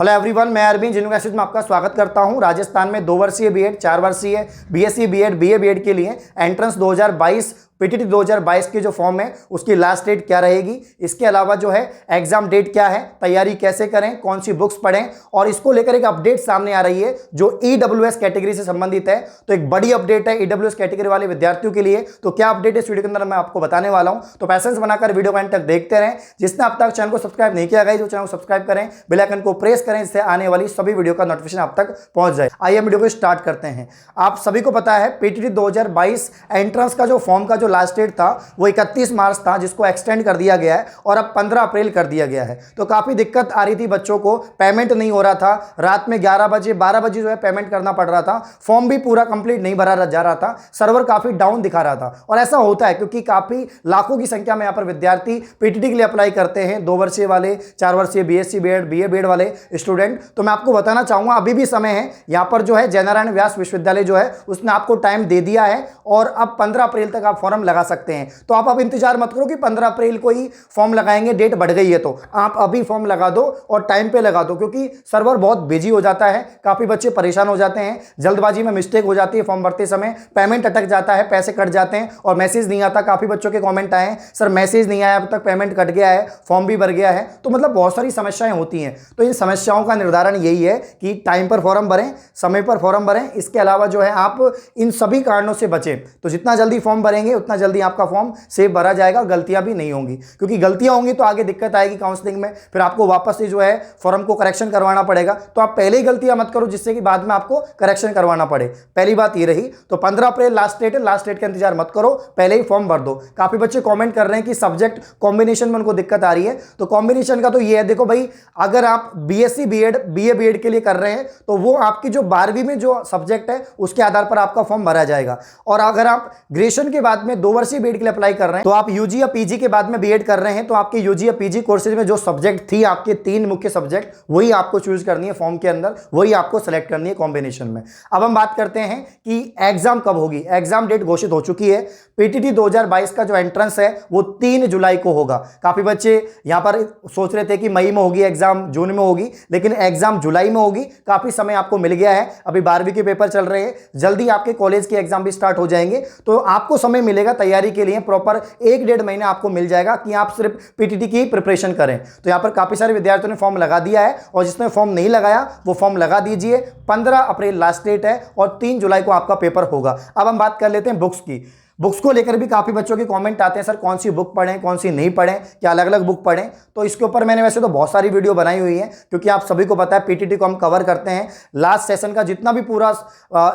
Hello everyone, मैं Arvind university में आपका स्वागत करता हूं। राजस्थान में 2 वर्षीय बीएड, 4 वर्षीय बीएससी बीएड, बीए बीएड के लिए एंट्रेंस 2022 पीटीटी 2022 की जो फॉर्म है उसकी लास्ट डेट क्या रहेगी, इसके अलावा जो है एग्जाम डेट क्या है, तैयारी कैसे करें, कौन सी बुक्स पढ़ें, और इसको लेकर एक अपडेट सामने आ रही है जो ईडब्ल्यूएस कैटेगरी से संबंधित है। तो एक बड़ी अपडेट है ईडब्ल्यूएस कैटेगरी वाले विद्यार्थियों के लिए। तो क्या अपडेट है इस वीडियो के अंदर मैं आपको बताने वाला हूं, तो पैसेंस बनाकर वीडियो को एंड तक देखते रहें। जिसने अब तक चैनल को सब्सक्राइब नहीं किया गया तो चैनल को सब्सक्राइब करें, बेल आइकन को प्रेस करें, इससे आने वाली सभी वीडियो का नोटिफिकेशन आप तक पहुंच जाए। आइए वीडियो को स्टार्ट करते हैं। आप सभी को पता है पीटीटी 2022 एंट्रेंस का जो फॉर्म का जो लास्ट डेट था वो 31 मार्च था, जिसको एक्सटेंड कर दिया गया है और अब 15 अप्रैल कर दिया गया है। तो काफी दिक्कत आ रही थी बच्चों को, पेमेंट नहीं हो रहा था, रात में 11 बजे 12 बजे जो है पेमेंट करना पड़ रहा था, फॉर्म भी पूरा कंप्लीट नहीं भरा जा रहा था, सर्वर काफी डाउन दिखा रहा था। और ऐसा होता है क्योंकि काफी लाखों की संख्या में यहाँ पर विद्यार्थी पीटीटी के लिए अप्लाई करते हैं, 2 वर्षीय वाले, 4 वर्षीय बीएससी बीएड, बीए बीएड वाले स्टूडेंट। तो मैं आपको बताना चाहूंगा अभी भी समय है। यहाँ पर जो है जयनारायण व्यास विश्वविद्यालय जो है उसने आपको टाइम दे दिया है और अब 15 अप्रैल तक आप फॉर्म लगा सकते हैं। तो आप अब इंतजार मत करो कि 15 अप्रैल को ही फॉर्म लगाएंगे, डेट बढ़ गई है, तो आप अभी फॉर्म लगा दो और टाइम पे लगा दो, क्योंकि सर्वर बहुत बिजी हो जाता है, काफी बच्चे परेशान हो जाते हैं, जल्दबाजी में मिस्टेक हो जाती है, फॉर्म भरते समय पेमेंट अटक जाता है, पैसे कट जाते हैं और मैसेज नहीं आता। काफी बच्चों के कमेंट आए हैं, सर मैसेज नहीं आया, अब तक पेमेंट कट गया है, फॉर्म भी भर गया है। तो मतलब बहुत सारी समस्याएं होती हैं। तो इन समस्याओं का निर्धारण यही है कि टाइम पर फॉर्म भरें, समय पर फॉर्म भरें। इसके अलावा जो है आप इन सभी कारणों से बचें। तो जितना जल्दी फॉर्म भरेंगे उतना जल्दी आपका फॉर्म सेव भरा जाएगा और गलतियां भी नहीं होंगी, क्योंकि गलतियां होंगी तो आगे दिक्कत आएगी काउंसलिंग में, फिर आपको वापस से जो है फॉर्म को करेक्शन करवाना पड़ेगा। तो आप पहले ही गलतियां मत करो जिससे कि बाद में आपको करेक्शन करवाना पड़े। पहली बात ये रही। तो 15 अप्रैल लास्ट डेट है, लास्ट डेट का इंतजार मत करो, पहले ही फॉर्म भर दो। काफी बच्चे कॉमेंट कर रहे हैं कि सब्जेक्ट कॉम्बिनेशन में उनको दिक्कत आ रही है। तो कॉम्बिनेशन का तो ये है, देखो भाई, अगर आप बीएससी बीएड, बीए बीएड के लिए कर रहे हैं तो वो आपकी जो 12वीं में जो सब्जेक्ट है उसके आधार पर आपका फॉर्म भरा जाएगा। और अगर आप ग्रेजुएशन के बाद में 2 वर्षीय बीएड के लिए अप्लाई कर रहे हैं, तो आप यूजी या पीजी के बाद में बीएड कर रहे हैं, तो आपके यूजी या पीजी कोर्सेज में जो सब्जेक्ट थी, आपके 3 मुख्य सब्जेक्ट, वही आपको चूज करनी है फॉर्म के अंदर, वही आपको सेलेक्ट करनी है कॉम्बिनेशन में। अब हम बात करते हैं कि एग्जाम कब होगी। एग्जाम डेट घोषित हो चुकी है। पीटीटी 2022 का जो एंट्रेंस है वो 3 जुलाई को होगा। काफी बच्चे यहां पर सोच रहे थे कि मई में होगी एग्जाम, जून में होगी, लेकिन एग्जाम जुलाई में होगी। काफी समय आपको मिल गया है, अभी 12वीं के पेपर चल रहे हैं, जल्दी आपके कॉलेज के एग्जाम भी स्टार्ट हो जाएंगे। तो आपको समय मिलेगा तैयारी के लिए, प्रॉपर 1-1.5 महीना आपको मिल जाएगा कि आप सिर्फ पीटीटी की प्रिपरेशन करें। तो यहां पर काफी सारे विद्यार्थियों ने फॉर्म लगा दिया है, और जिसने फॉर्म नहीं लगाया वो फॉर्म लगा दीजिए। 15 अप्रैल लास्ट डेट है और 3 जुलाई को आपका पेपर होगा। अब हम बात कर लेते हैं बुक्स की। बुक्स को लेकर भी काफ़ी बच्चों के कमेंट आते हैं, सर कौन सी बुक पढ़ें, कौन सी नहीं पढ़ें, क्या अलग अलग बुक पढ़ें। तो इसके ऊपर मैंने वैसे तो बहुत सारी वीडियो बनाई हुई है, क्योंकि आप सभी को पता है पीटीटी को हम कवर करते हैं। लास्ट सेशन का जितना भी पूरा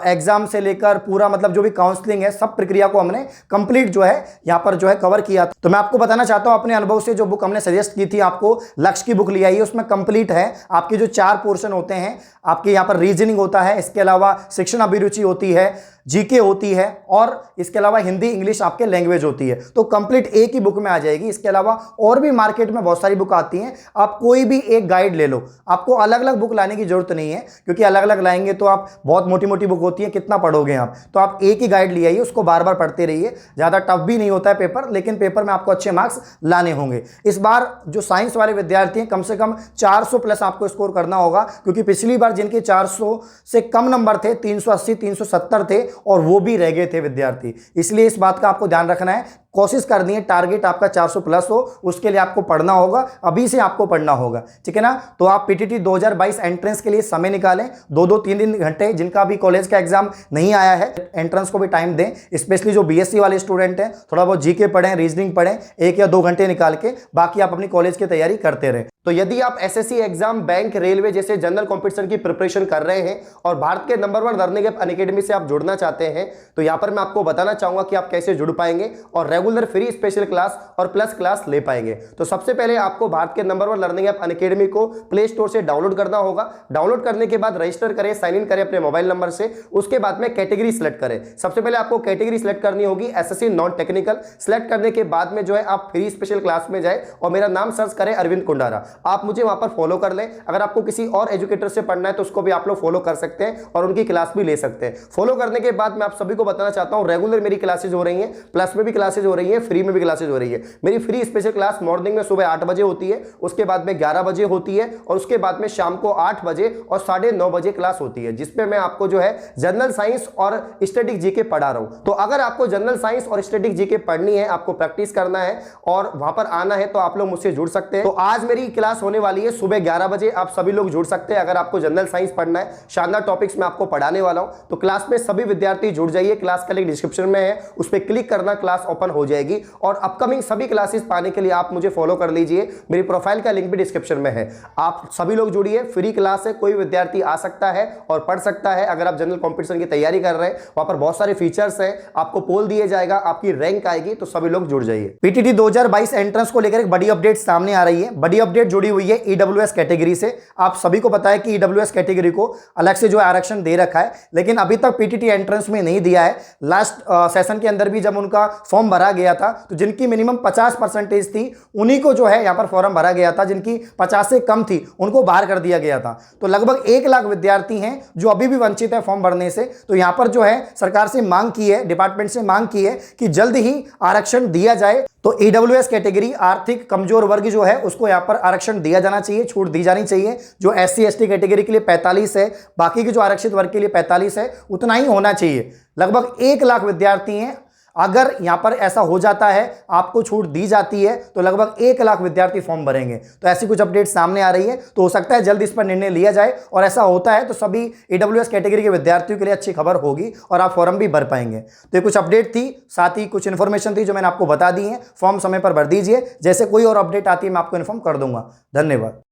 एग्जाम से लेकर पूरा मतलब जो भी काउंसलिंग है, सब प्रक्रिया को हमने कंप्लीट जो है यहाँ पर जो है कवर किया। तो मैं आपको बताना चाहता हूँ अपने अनुभव से, जो बुक हमने सजेस्ट की थी आपको, लक्ष्य की बुक ली आई है, उसमें कंप्लीट है आपके जो 4 पोर्शन होते हैं। आपके यहाँ पर रीजनिंग होता है, इसके अलावा शिक्षण अभिरुचि होती है, जीके होती है, और इसके अलावा हिंदी इंग्लिश आपके लैंग्वेज होती है। तो कंप्लीट एक ही बुक में आ जाएगी। इसके अलावा और भी मार्केट में बहुत सारी बुक आती हैं, आप कोई भी एक गाइड ले लो। आपको अलग अलग बुक लाने की जरूरत नहीं है, क्योंकि अलग अलग लाएंगे तो आप बहुत मोटी मोटी बुक होती है, कितना पढ़ोगे आप। तो आप एक ही गाइड ले आइए, उसको बार बार पढ़ते रहिए। ज़्यादा टफ भी नहीं होता है पेपर, लेकिन पेपर में आपको अच्छे मार्क्स लाने होंगे। इस बार जो साइंस वाले विद्यार्थी हैं, कम से कम 400 प्लस आपको स्कोर करना होगा, क्योंकि पिछली बार जिनके 400 से कम नंबर थे, 380 370 थे, और वो भी रह गए थे विद्यार्थी। इसलिए इस बात का आपको ध्यान रखना है, कोशिश करनी है टारगेट आपका 400 प्लस हो, उसके लिए आपको पढ़ना होगा, अभी से आपको पढ़ना होगा, ठीक है ना। तो आप पीटीटी 2022 एंट्रेंस के लिए समय निकालें, 2-2 3-3 घंटे। जिनका भी कॉलेज का एग्जाम नहीं आया है, एंट्रेंस को भी टाइम दें। स्पेशली जो बीएससी वाले स्टूडेंट हैं, थोड़ा बहुत जीके पढ़ें, रीजनिंग पढ़ें, 1 या 2 घंटे निकाल के, बाकी आप अपनी कॉलेज की तैयारी करते रहें। तो यदि आप एसएससी एग्जाम, बैंक, रेलवे जैसे जनरल कॉम्पिटिशन की प्रिपरेशन कर रहे हैं और भारत के नंबर 1 लर्निंग ऐप अनअकैडमी से आप जुड़ना चाहते हैं, तो यहाँ पर मैं आपको बताना चाहूंगा कि आप कैसे जुड़ पाएंगे और रेगुलर फ्री स्पेशल क्लास और प्लस क्लास ले पाएंगे। तो सबसे पहले आपको भारत के नंबर 1 लर्निंग ऐप अनअकैडमी को प्ले स्टोर से डाउनलोड करना होगा। डाउनलोड करने के बाद रजिस्टर करें, साइन इन करें अपने मोबाइल नंबर से। उसके बाद में कैटेगरी सिलेक्ट करें। सबसे पहले आपको कैटेगरी सिलेक्ट करनी होगी एसएससी नॉन टेक्निकल। सिलेक्ट करने के बाद में जो है आप फ्री स्पेशल क्लास में जाए और मेरा नाम सर्च करें अरविंद कुंडारा। आप मुझे वहां पर फॉलो कर लें। अगर आपको किसी और एजुकेटर से पढ़ना है तो उसको भी आप लोग फॉलो कर सकते हैं और उनकी क्लास भी ले सकते हैं। फॉलो करने के बाद मैं आप सभी को बताना चाहता हूं रेगुलर मेरी क्लासेज हो रही हैं, प्लस में भी क्लासेज हो हो रही है, फ्री में भी क्लासेज हो रही है। मेरी फ्री स्पेशल क्लास मॉर्निंग में सुबह 8 बजे होती है, उसके बाद में 11 बजे होती है, और उसके बाद में शाम को 8 बजे और 9:30 बजे क्लास होती है, जिसपे मैं आपको जो है जनरल साइंस और स्टैटिक जीके पढ़ा रहा हूं। तो अगर आपको जनरल साइंस और स्टैटिक जीके पढ़नी है, आपको प्रैक्टिस करना है और वहां पर आना है, तो आप लोग मुझसे जुड़ सकते हैं। तो आज मेरी क्लास होने वाली है सुबह 11 बजे, आप सभी लोग जुड़ सकते हैं। अगर आपको जनरल साइंस पढ़ना है, शानदार टॉपिक्स में आपको पढ़ाने वाला हूं, तो क्लास में सभी विद्यार्थी जुड़ जाइए। क्लास का लिंक डिस्क्रिप्शन में है, उस पर क्लिक करना, क्लास ओपन हो जाएगी। और अपकमिंग सभी क्लासेस पाने के लिए आप मुझे फॉलो कर लीजिए, मेरी प्रोफाइल का लिंक भी डिस्क्रिप्शन में है। आप सभी लोग जुड़िए, फ्री क्लास है, कोई विद्यार्थी आ सकता है और पढ़ सकता है। अगर आप जनरल कॉम्पिटिशन की तैयारी कर रहे हैं, वहां पर बहुत सारे फीचर्स हैं, आपको पोल दिया जाएगा, आपकी रैंक आएगी, तो सभी लोग जुड़ जाइए। पीटीटी 2022 एंट्रेंस को लेकर एक बड़ी अपडेट सामने आ रही है। बड़ी अपडेट जुड़ी हुई है ईडब्ल्यूएस कैटेगरी से। आप सभी को पता है कि ईडब्ल्यूएस कैटेगरी को अलग से जो है आरक्षण दे रखा है, लेकिन अभी तक पीटीटी एंट्रेंस में नहीं दिया है। लास्ट सेशन के अंदर भी जब उनका फॉर्म भरा गया था, तो जिनकी मिनिमम 50% थी, उन्हीं को जो है यहां पर फॉर्म भरा गया था। जिनकी 50 से कम थी, उनको बाहर कर दिया गया था। तो लगभग 1 लाख विद्यार्थी हैं जो अभी भी वंचित है फॉर्म भरने से। तो यहां पर जो है सरकार से मांग की है, डिपार्टमेंट से मांग की है कि जल्द ही आरक्षण दिया जाए। तो ईडब्ल्यूएस कैटेगरी आर्थिक कमजोर वर्ग जो है, उसको यहां पर आरक्षण दिया जाना चाहिए, छूट दी जानी चाहिए। जो एससी एसटी कैटेगरी के लिए 45 है, बाकी के जो आरक्षित वर्ग के लिए 45 है, उतना ही होना चाहिए। लगभग 1 लाख विद्यार्थी हैं। अगर यहां पर ऐसा हो जाता है, आपको छूट दी जाती है, तो लगभग 1 लाख विद्यार्थी फॉर्म भरेंगे। तो ऐसी कुछ अपडेट सामने आ रही है, तो हो सकता है जल्द इस पर निर्णय लिया जाए। और ऐसा होता है तो सभी ईडब्ल्यूएस कैटेगरी के विद्यार्थियों के लिए अच्छी खबर होगी और आप फॉर्म भी भर पाएंगे। तो ये कुछ अपडेट थी, साथ ही कुछ इन्फॉर्मेशन थी जो मैंने आपको बता दी है। फॉर्म समय पर भर दीजिए, जैसे कोई और अपडेट आती है मैं आपको इन्फॉर्म कर दूंगा। धन्यवाद।